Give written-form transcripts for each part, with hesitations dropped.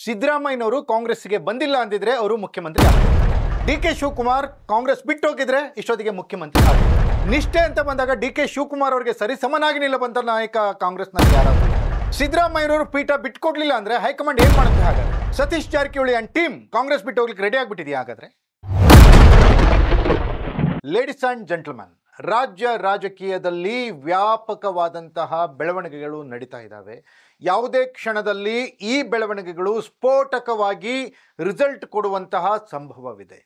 ಸಿದ್ದರಾಮಯ್ಯನವರು ಕಾಂಗ್ರೆಸ್ಗೆ ಬಂದಿಲ್ಲ ಅಂದಿದ್ರೆ ಅವರು ಮುಖ್ಯಮಂತ್ರಿ ಆಗ್ತಾರೆ. ಡಿ.ಕೆ. ಶಿವಕುಮಾರ್ ಕಾಂಗ್ರೆಸ್ ಬಿಟ್ಟು ಹೋಗಿದ್ರೆ ಇಷ್ಟೊತ್ತಿಗೆ ಮುಖ್ಯಮಂತ್ರಿ ಆಗ್ತಾರೆ. ನಿಷ್ಠೆ ಅಂತ ಬಂದಾಗ ಡಿ.ಕೆ. ಶಿವಕುಮಾರ್ ಅವರಿಗೆ ಸರಿ ಸಮನಾಗಿ ನಿಲ್ಲಬಂತ ನಾಯಕ ಕಾಂಗ್ರೆಸ್ನಲ್ಲಿ ಯಾರಾದ್ರು ಸಿದ್ದರಾಮಯ್ಯನವರು ಪೀಠ ಬಿಟ್ಕೊಡ್ಲಿಲ್ಲ ಅಂದ್ರೆ ಹೈಕಮಾಂಡ್ ಏನ್ ಮಾಡುತ್ತೆ? ಹಾಗಾದ್ರೆ ಸತೀಶ್ ಜಾರಕಿಹೊಳಿ ಅಂಡ್ ಟೀಮ್ ಕಾಂಗ್ರೆಸ್ ಬಿಟ್ಟು ಹೋಗ್ಲಿಕ್ಕೆ ರೆಡಿ ಆಗ್ಬಿಟ್ಟಿದೆಯಾ? ಹಾಗಾದ್ರೆ ಲೇಡೀಸ್ ಅಂಡ್ ಜೆಂಟಲ್ಮನ್, ರಾಜ್ಯ ರಾಜಕೀಯದಲ್ಲಿ ವ್ಯಾಪಕವಾದಂತಹ ಬೆಳವಣಿಗೆಗಳು ನಡೀತಾ ಇದ್ದಾವೆ. ಯಾವುದೇ ಕ್ಷಣದಲ್ಲಿ ಈ ಬೆಳವಣಿಗೆಗಳು ಸ್ಫೋಟಕವಾಗಿ ರಿಸಲ್ಟ್ ಕೊಡುವಂತಹ ಸಂಭವವಿದೆ.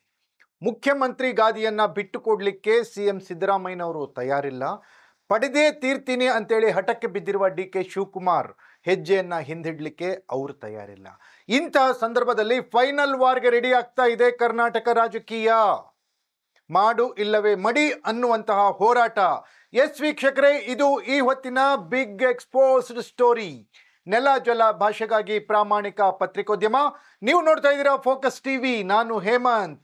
ಮುಖ್ಯಮಂತ್ರಿ ಗಾದಿಯನ್ನ ಬಿಟ್ಟುಕೊಡ್ಲಿಕ್ಕೆ ಸಿಎಂ ಸಿದ್ದರಾಮಯ್ಯನವರು ತಯಾರಿಲ್ಲ. ಪಡೆದೇ ತೀರ್ತೀನಿ ಅಂತೇಳಿ ಹಠಕ್ಕೆ ಬಿದ್ದಿರುವ ಡಿ.ಕೆ. ಶಿವಕುಮಾರ್ ಹೆಜ್ಜೆಯನ್ನ ಹಿಂದಿಡ್ಲಿಕ್ಕೆ ಅವರು ತಯಾರಿಲ್ಲ. ಇಂತಹ ಸಂದರ್ಭದಲ್ಲಿ ಫೈನಲ್ ವಾರ್ಗೆ ರೆಡಿ ಆಗ್ತಾ ಇದೆ ಕರ್ನಾಟಕ ರಾಜಕೀಯ. ಮಾಡು ಇಲ್ಲವೇ ಮಡಿ ಅನ್ನುವಂತಹ ಹೋರಾಟ. ಎಸ್ ವೀಕ್ಷಕರೇ, ಇದು ಈ ಹೊತ್ತಿನ ಬಿಗ್ ಎಕ್ಸ್ಪೋಸ್ಡ್ ಸ್ಟೋರಿ. ನೆಲ ಜಲ ಭಾಷೆಗಾಗಿ ಪ್ರಾಮಾಣಿಕ ಪತ್ರಿಕೋದ್ಯಮ. ನೀವು ನೋಡ್ತಾ ಇದ್ದೀರಾ ಫೋಕಸ್ ಟಿವಿ. ನಾನು ಹೇಮಂತ್.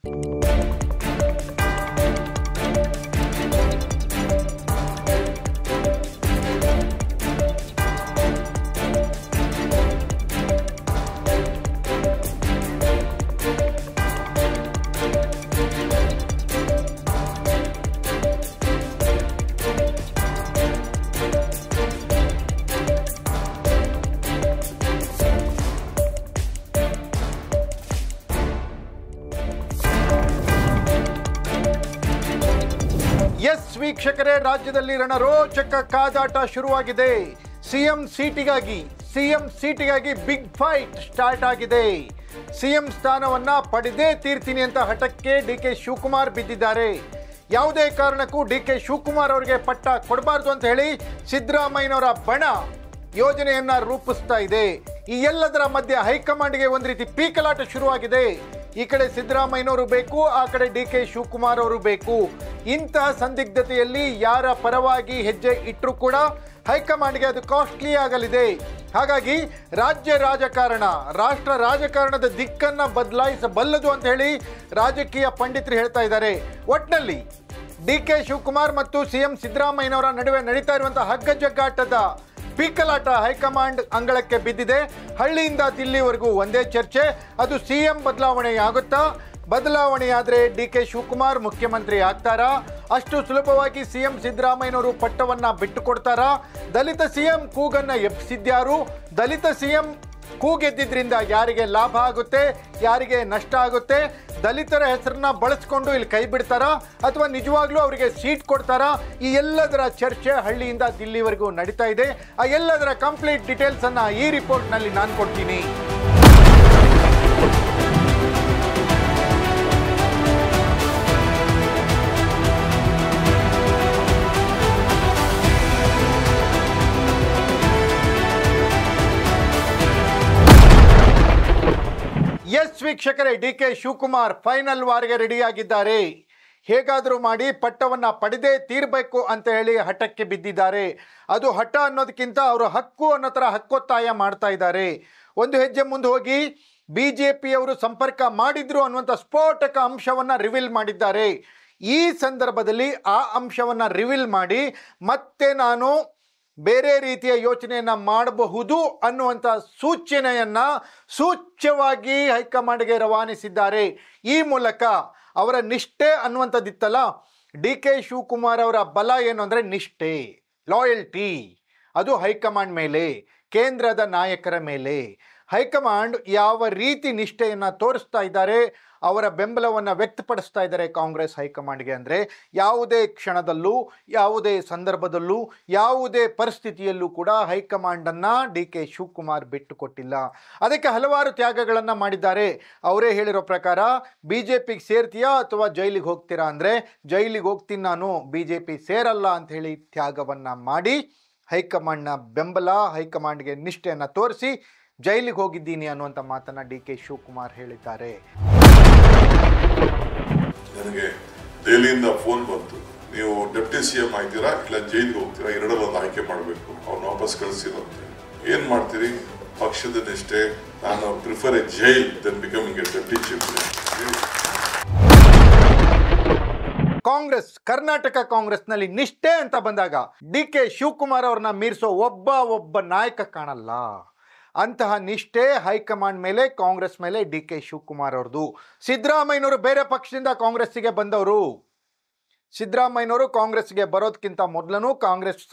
ಎಸ್ ವೀಕ್ಷಕರೇ, ರಾಜ್ಯದಲ್ಲಿ ರಣರೋಚಕ ಕಾದಾಟ ಶುರುವಾಗಿದೆ. ಸಿಎಂ ಸೀಟಿಗಾಗಿ ಬಿಗ್ ಫೈಟ್ ಸ್ಟಾರ್ಟ್ ಆಗಿದೆ. ಸಿಎಂ ಸ್ಥಾನವನ್ನ ಪಡೆದೇ ತೀರ್ತೀನಿ ಅಂತ ಹಠಕ್ಕೆ ಡಿ.ಕೆ. ಶಿವಕುಮಾರ್ ಬಿದ್ದಿದ್ದಾರೆ. ಯಾವುದೇ ಕಾರಣಕ್ಕೂ ಡಿ.ಕೆ. ಶಿವಕುಮಾರ್ ಅವರಿಗೆ ಪಟ್ಟ ಕೊಡಬಾರ್ದು ಅಂತ ಹೇಳಿ ಸಿದ್ದರಾಮಯ್ಯನವರ ಬಣ ಯೋಜನೆಯನ್ನ ರೂಪಿಸ್ತಾ ಇದೆ. ಈ ಎಲ್ಲದರ ಮಧ್ಯೆ ಹೈಕಮಾಂಡ್ಗೆ ಒಂದು ರೀತಿ ಪೀಕಲಾಟ ಶುರುವಾಗಿದೆ. ಈ ಕಡೆ ಸಿದ್ದರಾಮಯ್ಯನವರು ಬೇಕು, ಆ ಕಡೆ ಡಿ.ಕೆ. ಶಿವಕುಮಾರ್ ಅವರು ಬೇಕು. ಇಂತಹ ಸಂದಿಗ್ಧತೆಯಲ್ಲಿ ಯಾರ ಪರವಾಗಿ ಹೆಜ್ಜೆ ಇಟ್ಟರೂ ಕೂಡ ಹೈಕಮಾಂಡ್ಗೆ ಅದು ಕಾಸ್ಟ್ಲಿ ಆಗಲಿದೆ. ಹಾಗಾಗಿ ರಾಜ್ಯ ರಾಜಕಾರಣ, ರಾಷ್ಟ್ರ ರಾಜಕಾರಣದ ದಿಕ್ಕನ್ನ ಬದಲಾಯಿಸಬಲ್ಲದು ಅಂತ ಹೇಳಿ ರಾಜಕೀಯ ಪಂಡಿತರು ಹೇಳ್ತಾ ಇದ್ದಾರೆ. ಒಟ್ನಲ್ಲಿ ಡಿ.ಕೆ. ಶಿವಕುಮಾರ್ ಮತ್ತು ಸಿಎಂ ಸಿದ್ದರಾಮಯ್ಯನವರ ನಡುವೆ ನಡೀತಾ ಇರುವಂತಹ ಹಗ್ಗಜಗ್ಗಾಟದ ಪೀಕಲಾಟ ಹೈಕಮಾಂಡ್ ಅಂಗಳಕ್ಕೆ ಬಿದ್ದಿದೆ. ಹಳ್ಳಿಯಿಂದ ದಿಲ್ಲಿವರೆಗೂ ಒಂದೇ ಚರ್ಚೆ. ಅದು ಸಿಎಂ ಬದಲಾವಣೆಯಾಗುತ್ತಾ? ಬದಲಾವಣೆಯಾದರೆ ಡಿ.ಕೆ. ಶಿವಕುಮಾರ್ ಮುಖ್ಯಮಂತ್ರಿ ಆಗ್ತಾರಾ? ಅಷ್ಟು ಸುಲಭವಾಗಿ ಸಿಎಂ ಸಿದ್ದರಾಮಯ್ಯನವರು ಪಟ್ಟವನ್ನ ಬಿಟ್ಟುಕೊಡ್ತಾರಾ? ದಲಿತ ಸಿಎಂ ಕೂಗನ್ನ ಎಬ್ಬಿಸಿದ್ಯಾರು? ದಲಿತ ಸಿಎಂ ಕೂಗೆದ್ದಿದ್ರಿಂದ ಯಾರಿಗೆ ಲಾಭ ಆಗುತ್ತೆ, ಯಾರಿಗೆ ನಷ್ಟ ಆಗುತ್ತೆ? ದಲಿತರ ಹೆಸರನ್ನ ಬಳಸ್ಕೊಂಡು ಇಲ್ಲಿ ಕೈ ಬಿಡ್ತಾರಾ ಅಥವಾ ನಿಜವಾಗ್ಲೂ ಅವರಿಗೆ ಸೀಟ್ ಕೊಡ್ತಾರಾ? ಈ ಎಲ್ಲದರ ಚರ್ಚೆ ಹಳ್ಳಿಯಿಂದ ದಿಲ್ಲಿವರೆಗೂ ನಡೀತಾ ಇದೆ. ಆ ಎಲ್ಲದರ ಕಂಪ್ಲೀಟ್ ಡೀಟೇಲ್ಸ್ ಅನ್ನ ಈ ರಿಪೋರ್ಟ್ ನಲ್ಲಿ ನಾನು ಕೊಡ್ತೀನಿ. ಎಸ್ ವೀಕ್ಷಕರೇ, ಡಿ.ಕೆ. ಶಿವಕುಮಾರ್ ಫೈನಲ್ ವಾರ್ಗೆ ರೆಡಿಯಾಗಿದ್ದಾರೆ. ಹೇಗಾದರೂ ಮಾಡಿ ಪಟ್ಟವನ್ನ ಪಡೆದೇ ತೀರಬೇಕು ಅಂತ ಹೇಳಿ ಹಠಕ್ಕೆ ಬಿದ್ದಿದ್ದಾರೆ. ಅದು ಹಠ ಅನ್ನೋದಕ್ಕಿಂತ ಅವರು ಹಕ್ಕು ಅನ್ನೋ ಥರ ಹಕ್ಕೊತ್ತಾಯ ಮಾಡ್ತಾ ಇದ್ದಾರೆ. ಒಂದು ಹೆಜ್ಜೆ ಮುಂದೆ ಹೋಗಿ ಬಿಜೆಪಿಯವರು ಸಂಪರ್ಕ ಮಾಡಿದ್ರು ಅನ್ನುವಂಥ ಸ್ಫೋಟಕ ಅಂಶವನ್ನ ರಿವೀಲ್ ಮಾಡಿದ್ದಾರೆ. ಈ ಸಂದರ್ಭದಲ್ಲಿ ಆ ಅಂಶವನ್ನ ರಿವೀಲ್ ಮಾಡಿ ಮತ್ತೆ ನಾನು ಬೇರೆ ರೀತಿಯ ಯೋಚನೆಯನ್ನ ಮಾಡಬಹುದು ಅನ್ನುವಂಥ ಸೂಚನೆಯನ್ನ ಸೂಚ್ಯವಾಗಿ ಹೈಕಮಾಂಡ್ಗೆ ರವಾನಿಸಿದ್ದಾರೆ. ಈ ಮೂಲಕ ಅವರ ನಿಷ್ಠೆ ಅನ್ನುವಂಥದ್ದಿತ್ತಲ್ಲ, ಡಿ.ಕೆ. ಶಿವಕುಮಾರ್ ಅವರ ಬಲ ಏನು ಅಂದರೆ ನಿಷ್ಠೆ, ಲಾಯಲ್ಟಿ. ಅದು ಹೈಕಮಾಂಡ್ ಮೇಲೆ, ಕೇಂದ್ರದ ನಾಯಕರ ಮೇಲೆ. ಹೈಕಮಾಂಡ್ ಯಾವ ರೀತಿ ನಿಷ್ಠೆಯನ್ನು ತೋರಿಸ್ತಾ ಇದ್ದಾರೆ, ಅವರ ಬೆಂಬಲವನ್ನು ವ್ಯಕ್ತಪಡಿಸ್ತಾ ಇದ್ದಾರೆ ಕಾಂಗ್ರೆಸ್ ಹೈಕಮಾಂಡ್ಗೆ ಅಂದರೆ ಯಾವುದೇ ಕ್ಷಣದಲ್ಲೂ, ಯಾವುದೇ ಸಂದರ್ಭದಲ್ಲೂ, ಯಾವುದೇ ಪರಿಸ್ಥಿತಿಯಲ್ಲೂ ಕೂಡ ಹೈಕಮಾಂಡನ್ನು ಡಿ.ಕೆ. ಶಿವಕುಮಾರ್ ಬಿಟ್ಟುಕೊಟ್ಟಿಲ್ಲ. ಅದಕ್ಕೆ ಹಲವಾರು ತ್ಯಾಗಗಳನ್ನು ಮಾಡಿದ್ದಾರೆ. ಅವರೇ ಹೇಳಿರೋ ಪ್ರಕಾರ BJPಗೆ ಸೇರ್ತೀಯಾ ಅಥವಾ ಜೈಲಿಗೆ ಹೋಗ್ತೀರಾ ಅಂದರೆ ಜೈಲಿಗೆ ಹೋಗ್ತೀನಿ ನಾನು, BJP ಸೇರಲ್ಲ ಅಂತ ಹೇಳಿ ತ್ಯಾಗವನ್ನು ಮಾಡಿ ಹೈಕಮಾಂಡ್ನ ಬೆಂಬಲ, ಹೈಕಮಾಂಡ್ಗೆ ನಿಷ್ಠೆಯನ್ನು ತೋರಿಸಿ ಜೈಲಿಗೆ ಹೋಗಿದ್ದೀನಿ ಅನ್ನುವಂಥ ಮಾತನ್ನ ಡಿ.ಕೆ. ಶಿವಕುಮಾರ್ ಹೇಳಿದ್ದಾರೆ. ನನಗೆ ದೆಹಲಿಯಿಂದ ಫೋನ್ ಬಂತು, ನೀವು ಡೆಪ್ಟಿ ಸಿಎಂ ಆಗ್ತೀರಾ ಇಲ್ಲ ಜೈಲಿಗೆ ಹೋಗ್ತೀರಾ, ಎರಡರಲ್ಲಿ ಒಂದು ಆಯ್ಕೆ ಮಾಡಬೇಕು, ಅವ್ರನ್ನ ವಾಪಸ್ ಕಳಿಸಿರಂತೆ. ಏನ್ ಮಾಡ್ತೀರಿ? ಪಕ್ಷದ ನಿಷ್ಠೆ, ನಾನು prefer a jail than becoming a deputy chief. Congress, Karnataka ಕಾಂಗ್ರೆಸ್ನಲ್ಲಿ ನಿಷ್ಠೆ ಅಂತ ಬಂದಾಗ ಡಿ.ಕೆ. ಶಿವಕುಮಾರ್ ಅವ್ರನ್ನ ಮೀರಿಸೋ ಒಬ್ಬ ನಾಯಕ ಕಾಣಲ್ಲ. ಅಂತಹ ನಿಷ್ಠೆ ಹೈಕಮಾಂಡ್ ಮೇಲೆ, ಕಾಂಗ್ರೆಸ್ ಮೇಲೆ ಡಿ ಕೆ ಶಿವಕುಮಾರ್ ಅವ್ರದ್ದು. ಸಿದ್ದರಾಮಯ್ಯನವರು ಬೇರೆ ಪಕ್ಷದಿಂದ ಕಾಂಗ್ರೆಸ್ಸಿಗೆ ಬಂದವರು. ಸಿದ್ದರಾಮಯ್ಯನವರು ಕಾಂಗ್ರೆಸ್ಗೆ ಬರೋದಕ್ಕಿಂತ ಮೊದಲೂ ಕಾಂಗ್ರೆಸ್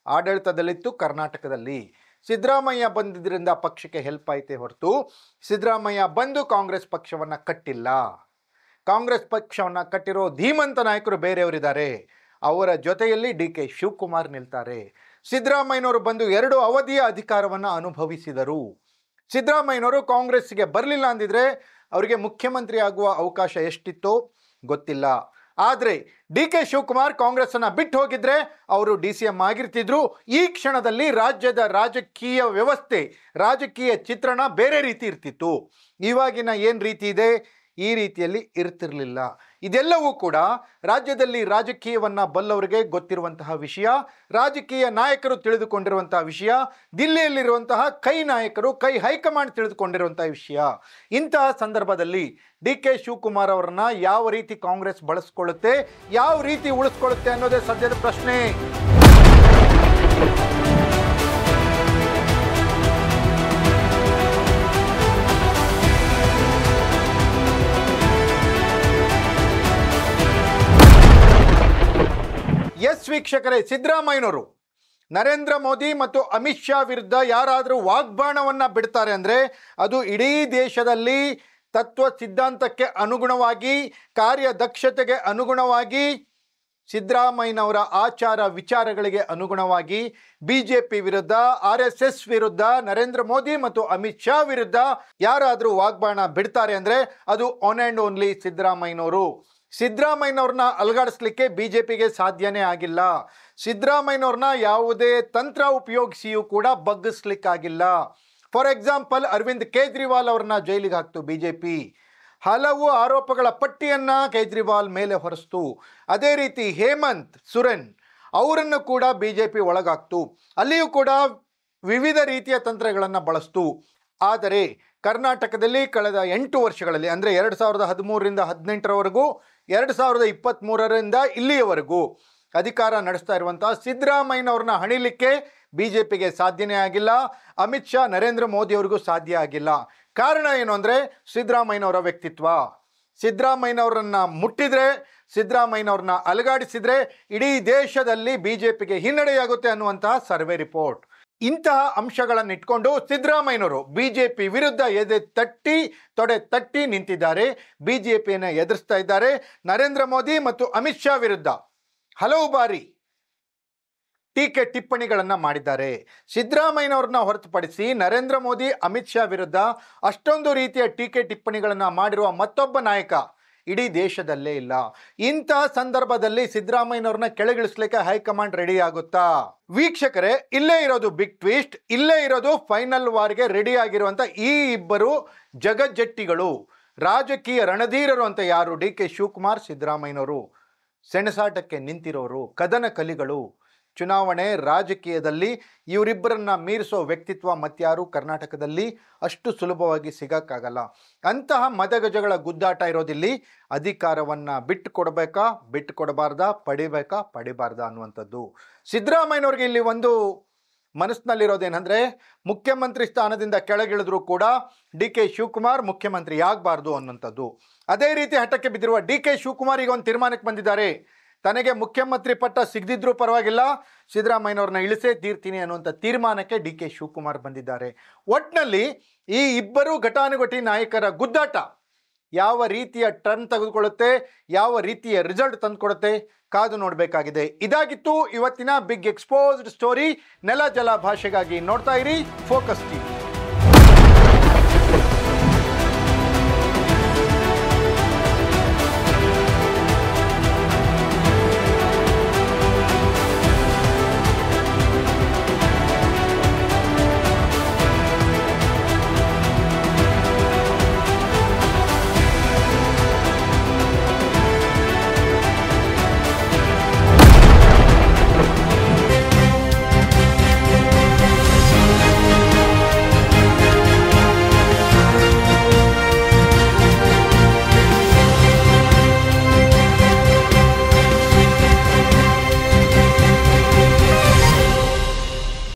ಆಡಳಿತದಲ್ಲಿತ್ತು ಕರ್ನಾಟಕದಲ್ಲಿ. ಸಿದ್ದರಾಮಯ್ಯ ಬಂದಿದ್ದರಿಂದ ಪಕ್ಷಕ್ಕೆ ಹೆಲ್ಪ್ ಆಯ್ತೇ ಹೊರತು ಸಿದ್ದರಾಮಯ್ಯ ಬಂದು ಕಾಂಗ್ರೆಸ್ ಪಕ್ಷವನ್ನು ಕಟ್ಟಿಲ್ಲ. ಕಾಂಗ್ರೆಸ್ ಪಕ್ಷವನ್ನು ಕಟ್ಟಿರೋ ಧೀಮಂತ ನಾಯಕರು ಬೇರೆಯವರಿದ್ದಾರೆ. ಅವರ ಜೊತೆಯಲ್ಲಿ ಡಿ ಕೆ ಶಿವಕುಮಾರ್ ನಿಲ್ತಾರೆ. ಸಿದ್ದರಾಮಯ್ಯನವರು ಬಂದು 2 ಅವಧಿಯ ಅಧಿಕಾರವನ್ನು ಅನುಭವಿಸಿದರು. ಸಿದ್ದರಾಮಯ್ಯನವರು ಕಾಂಗ್ರೆಸ್ಗೆ ಬರಲಿಲ್ಲ ಅಂದಿದ್ರೆ ಅವರಿಗೆ ಮುಖ್ಯಮಂತ್ರಿ ಆಗುವ ಅವಕಾಶ ಎಷ್ಟಿತ್ತೋ ಗೊತ್ತಿಲ್ಲ. ಆದರೆ ಡಿ ಕೆ ಶಿವಕುಮಾರ್ ಕಾಂಗ್ರೆಸ್ಸನ್ನು ಬಿಟ್ಟು ಹೋಗಿದ್ರೆ ಅವರು DCM ಆಗಿರ್ತಿದ್ರು. ಈ ಕ್ಷಣದಲ್ಲಿ ರಾಜ್ಯದ ರಾಜಕೀಯ ವ್ಯವಸ್ಥೆ, ರಾಜಕೀಯ ಚಿತ್ರಣ ಬೇರೆ ರೀತಿ ಇರ್ತಿತ್ತು. ಇವಾಗಿನ ಏನು ರೀತಿ ಇದೆ, ಈ ರೀತಿಯಲ್ಲಿ ಇರ್ತಿರಲಿಲ್ಲ. ಇದೆಲ್ಲವೂ ಕೂಡ ರಾಜ್ಯದಲ್ಲಿ ರಾಜಕೀಯವನ್ನು ಬಲ್ಲವರಿಗೆ ಗೊತ್ತಿರುವಂತಹ ವಿಷಯ, ರಾಜಕೀಯ ನಾಯಕರು ತಿಳಿದುಕೊಂಡಿರುವಂತಹ ವಿಷಯ, ದಿಲ್ಲಿಯಲ್ಲಿರುವಂತಹ ಕೈ ನಾಯಕರು, ಕೈ ಹೈಕಮಾಂಡ್ ತಿಳಿದುಕೊಂಡಿರುವಂತಹ ವಿಷಯ. ಇಂತಹ ಸಂದರ್ಭದಲ್ಲಿ ಡಿ ಕೆ ಶಿವಕುಮಾರ್ ಅವರನ್ನ ಯಾವ ರೀತಿ ಕಾಂಗ್ರೆಸ್ ಬಳಸ್ಕೊಳ್ಳುತ್ತೆ, ಯಾವ ರೀತಿ ಉಳಿಸ್ಕೊಳ್ಳುತ್ತೆ ಅನ್ನೋದೇ ಸದ್ಯದ ಪ್ರಶ್ನೆ. ಎಸ್ ವೀಕ್ಷಕರೇ, ಸಿದ್ದರಾಮಯ್ಯನವರು ನರೇಂದ್ರ ಮೋದಿ ಮತ್ತು ಅಮಿತ್ ಶಾ ವಿರುದ್ಧ ಯಾರಾದರೂ ವಾಗ್ಬಾಣವನ್ನು ಬಿಡ್ತಾರೆ ಅಂದರೆ ಅದು ಇಡೀ ದೇಶದಲ್ಲಿ ತತ್ವ ಸಿದ್ಧಾಂತಕ್ಕೆ ಅನುಗುಣವಾಗಿ, ಕಾರ್ಯದಕ್ಷತೆಗೆ ಅನುಗುಣವಾಗಿ, ಸಿದ್ದರಾಮಯ್ಯನವರ ಆಚಾರ ವಿಚಾರಗಳಿಗೆ ಅನುಗುಣವಾಗಿ BJP ವಿರುದ್ಧ, RSS ವಿರುದ್ಧ, ನರೇಂದ್ರ ಮೋದಿ ಮತ್ತು ಅಮಿತ್ ಶಾ ವಿರುದ್ಧ ಯಾರಾದರೂ ವಾಗ್ಬಾಣ ಬಿಡ್ತಾರೆ ಅಂದರೆ ಅದು ಒನ್ ಆ್ಯಂಡ್ ಓನ್ಲಿ ಸಿದ್ದರಾಮಯ್ಯನವರು. ಸಿದ್ದರಾಮಯ್ಯನವ್ರನ್ನ ಅಲುಗಾಡಿಸ್ಲಿಕ್ಕೆ BJPಗೆ ಸಾಧ್ಯನೇ ಆಗಿಲ್ಲ. ಸಿದ್ದರಾಮಯ್ಯನವ್ರನ್ನ ಯಾವುದೇ ತಂತ್ರ ಉಪಯೋಗಿಸಿಯೂ ಕೂಡ ಬಗ್ಗಿಸ್ಲಿಕ್ಕಾಗಿಲ್ಲ. ಫಾರ್ ಎಕ್ಸಾಂಪಲ್, ಅರವಿಂದ್ ಕೇಜ್ರಿವಾಲ್ ಅವ್ರನ್ನ ಜೈಲಿಗೆ ಹಾಕ್ತು BJP. ಹಲವು ಆರೋಪಗಳ ಪಟ್ಟಿಯನ್ನು ಕೇಜ್ರಿವಾಲ್ ಮೇಲೆ ಹೊರಿಸ್ತು. ಅದೇ ರೀತಿ ಹೇಮಂತ್ ಸುರೆನ್ ಅವರನ್ನು ಕೂಡ BJP ಒಳಗಾಕ್ತು. ಅಲ್ಲಿಯೂ ಕೂಡ ವಿವಿಧ ರೀತಿಯ ತಂತ್ರಗಳನ್ನು ಬಳಸ್ತು. ಆದರೆ ಕರ್ನಾಟಕದಲ್ಲಿ ಕಳೆದ 8 ವರ್ಷಗಳಲ್ಲಿ, ಅಂದರೆ 2013ರಿಂದ 18ರವರೆಗೂ, 2023ರಿಂದ ಇಲ್ಲಿಯವರೆಗೂ ಅಧಿಕಾರ ನಡೆಸ್ತಾ ಇರುವಂತಹ ಸಿದ್ದರಾಮಯ್ಯನವ್ರನ್ನ ಹಣಿಲಿಕ್ಕೆ BJPಗೆ ಸಾಧ್ಯನೇ ಆಗಿಲ್ಲ. ಅಮಿತ್ ಶಾ, ನರೇಂದ್ರ ಮೋದಿ ಅವರಿಗೂ ಸಾಧ್ಯ ಆಗಿಲ್ಲ. ಕಾರಣ ಏನು ಅಂದರೆ ಸಿದ್ದರಾಮಯ್ಯನವರ ವ್ಯಕ್ತಿತ್ವ. ಸಿದ್ದರಾಮಯ್ಯನವರನ್ನ ಮುಟ್ಟಿದ್ರೆ, ಸಿದ್ದರಾಮಯ್ಯನವ್ರನ್ನ ಅಲುಗಾಡಿಸಿದ್ರೆ ಇಡೀ ದೇಶದಲ್ಲಿ BJPಗೆ ಹಿನ್ನಡೆಯಾಗುತ್ತೆ ಅನ್ನುವಂತಹ ಸರ್ವೆ ರಿಪೋರ್ಟ್. ಇಂತಹ ಅಂಶಗಳನ್ನು ಇಟ್ಕೊಂಡು ಸಿದ್ದರಾಮಯ್ಯನವರು BJP ವಿರುದ್ಧ ಎದೆ ತಟ್ಟಿ ತೊಡೆ ತಟ್ಟಿ ನಿಂತಿದ್ದಾರೆ. BJPಯನ್ನು ಎದುರಿಸ್ತಾ ಇದ್ದಾರೆ. ನರೇಂದ್ರ ಮೋದಿ ಮತ್ತು ಅಮಿತ್ ಶಾ ವಿರುದ್ಧ ಹಲವು ಬಾರಿ ಟೀಕೆ ಟಿಪ್ಪಣಿಗಳನ್ನು ಮಾಡಿದ್ದಾರೆ. ಸಿದ್ದರಾಮಯ್ಯನವ್ರನ್ನ ಹೊರತುಪಡಿಸಿ ನರೇಂದ್ರ ಮೋದಿ, ಅಮಿತ್ ಶಾ ವಿರುದ್ಧ ಅಷ್ಟೊಂದು ರೀತಿಯ ಟೀಕೆ ಟಿಪ್ಪಣಿಗಳನ್ನು ಮಾಡಿರುವ ಮತ್ತೊಬ್ಬ ನಾಯಕ ಇಡೀ ದೇಶದಲ್ಲೇ ಇಲ್ಲ. ಇಂತಹ ಸಂದರ್ಭದಲ್ಲಿ ಸಿದ್ದರಾಮಯ್ಯನವ್ರನ್ನ ಕೆಳಗಿಳಿಸ್ಲಿಕ್ಕೆ ಹೈಕಮಾಂಡ್ ರೆಡಿ ಆಗುತ್ತಾ? ವೀಕ್ಷಕರೇ, ಇಲ್ಲೇ ಇರೋದು ಬಿಗ್ ಟ್ವಿಸ್ಟ್, ಇಲ್ಲೇ ಇರೋದು ಫೈನಲ್ ವಾರ್ಗೆ ರೆಡಿ ಆಗಿರುವಂಥ ಈ ಇಬ್ಬರು ಜಗಜ್ಜಟ್ಟಿಗಳು, ರಾಜಕೀಯ ರಣಧೀರರು ಅಂತ ಯಾರು ಡಿ ಕೆ ಶಿವಕುಮಾರ್, ಸಿದ್ದರಾಮಯ್ಯನವರು ಸೆಣಸಾಟಕ್ಕೆ ನಿಂತಿರೋರು, ಕದನ ಕಲಿಗಳು. ಚುನಾವಣೆ ರಾಜಕೀಯದಲ್ಲಿ ಇವರಿಬ್ಬರನ್ನ ಮೀರಿಸೋ ವ್ಯಕ್ತಿತ್ವ ಮತ್ಯಾರು ಕರ್ನಾಟಕದಲ್ಲಿ ಅಷ್ಟು ಸುಲಭವಾಗಿ ಸಿಗೋಕ್ಕಾಗಲ್ಲ. ಅಂತಹ ಮದಗಜಗಳ ಗುದ್ದಾಟ ಇರೋದಿಲ್ಲಿ. ಅಧಿಕಾರವನ್ನು ಬಿಟ್ಟು ಕೊಡಬೇಕಾ, ಬಿಟ್ಟು ಕೊಡಬಾರ್ದಾ, ಪಡಿಬೇಕಾ, ಪಡಿಬಾರ್ದಾ ಅನ್ನುವಂಥದ್ದು. ಸಿದ್ದರಾಮಯ್ಯನವ್ರಿಗೆ ಇಲ್ಲಿ ಒಂದು ಮನಸ್ಸಿನಲ್ಲಿರೋದೇನೆಂದರೆ, ಮುಖ್ಯಮಂತ್ರಿ ಸ್ಥಾನದಿಂದ ಕೆಳಗಿಳಿದ್ರೂ ಕೂಡ ಡಿ ಕೆ ಶಿವಕುಮಾರ್ ಮುಖ್ಯಮಂತ್ರಿ ಆಗಬಾರ್ದು ಅನ್ನುವಂಥದ್ದು. ಅದೇ ರೀತಿ ಹಠಕ್ಕೆ ಬಿದ್ದಿರುವ ಡಿ ಕೆ ಶಿವಕುಮಾರ್ ಈಗ ಒಂದು ತೀರ್ಮಾನಕ್ಕೆ ಬಂದಿದ್ದಾರೆ. ತನಗೆ ಮುಖ್ಯಮಂತ್ರಿ ಪಟ್ಟ ಸಿಗದಿದ್ರೂ ಪರವಾಗಿಲ್ಲ, ಸಿದ್ದರಾಮಯ್ಯನವ್ರನ್ನ ಇಳಿಸೇ ತೀರ್ತೀನಿ ಅನ್ನುವಂಥ ತೀರ್ಮಾನಕ್ಕೆ ಡಿ ಕೆ ಶಿವಕುಮಾರ್ ಬಂದಿದ್ದಾರೆ. ಒಟ್ಟಿನಲ್ಲಿ ಈ ಇಬ್ಬರು ಘಟಾನುಘಟಿ ನಾಯಕರ ಗುದ್ದಾಟ ಯಾವ ರೀತಿಯ ಟರ್ನ್ ತೆಗೆದುಕೊಳ್ಳುತ್ತೆ, ಯಾವ ರೀತಿಯ ರಿಸಲ್ಟ್ ತಂದುಕೊಡುತ್ತೆ, ಕಾದು ನೋಡಬೇಕಾಗಿದೆ. ಇದಾಗಿತ್ತು ಇವತ್ತಿನ ಬಿಗ್ ಎಕ್ಸ್ಪೋಸ್ಡ್ ಸ್ಟೋರಿ. ನೆಲ ಜಲ ಭಾಷೆಗಾಗಿ ನೋಡ್ತಾ ಇರಿ ಫೋಕಸ್ ಟಿವಿ.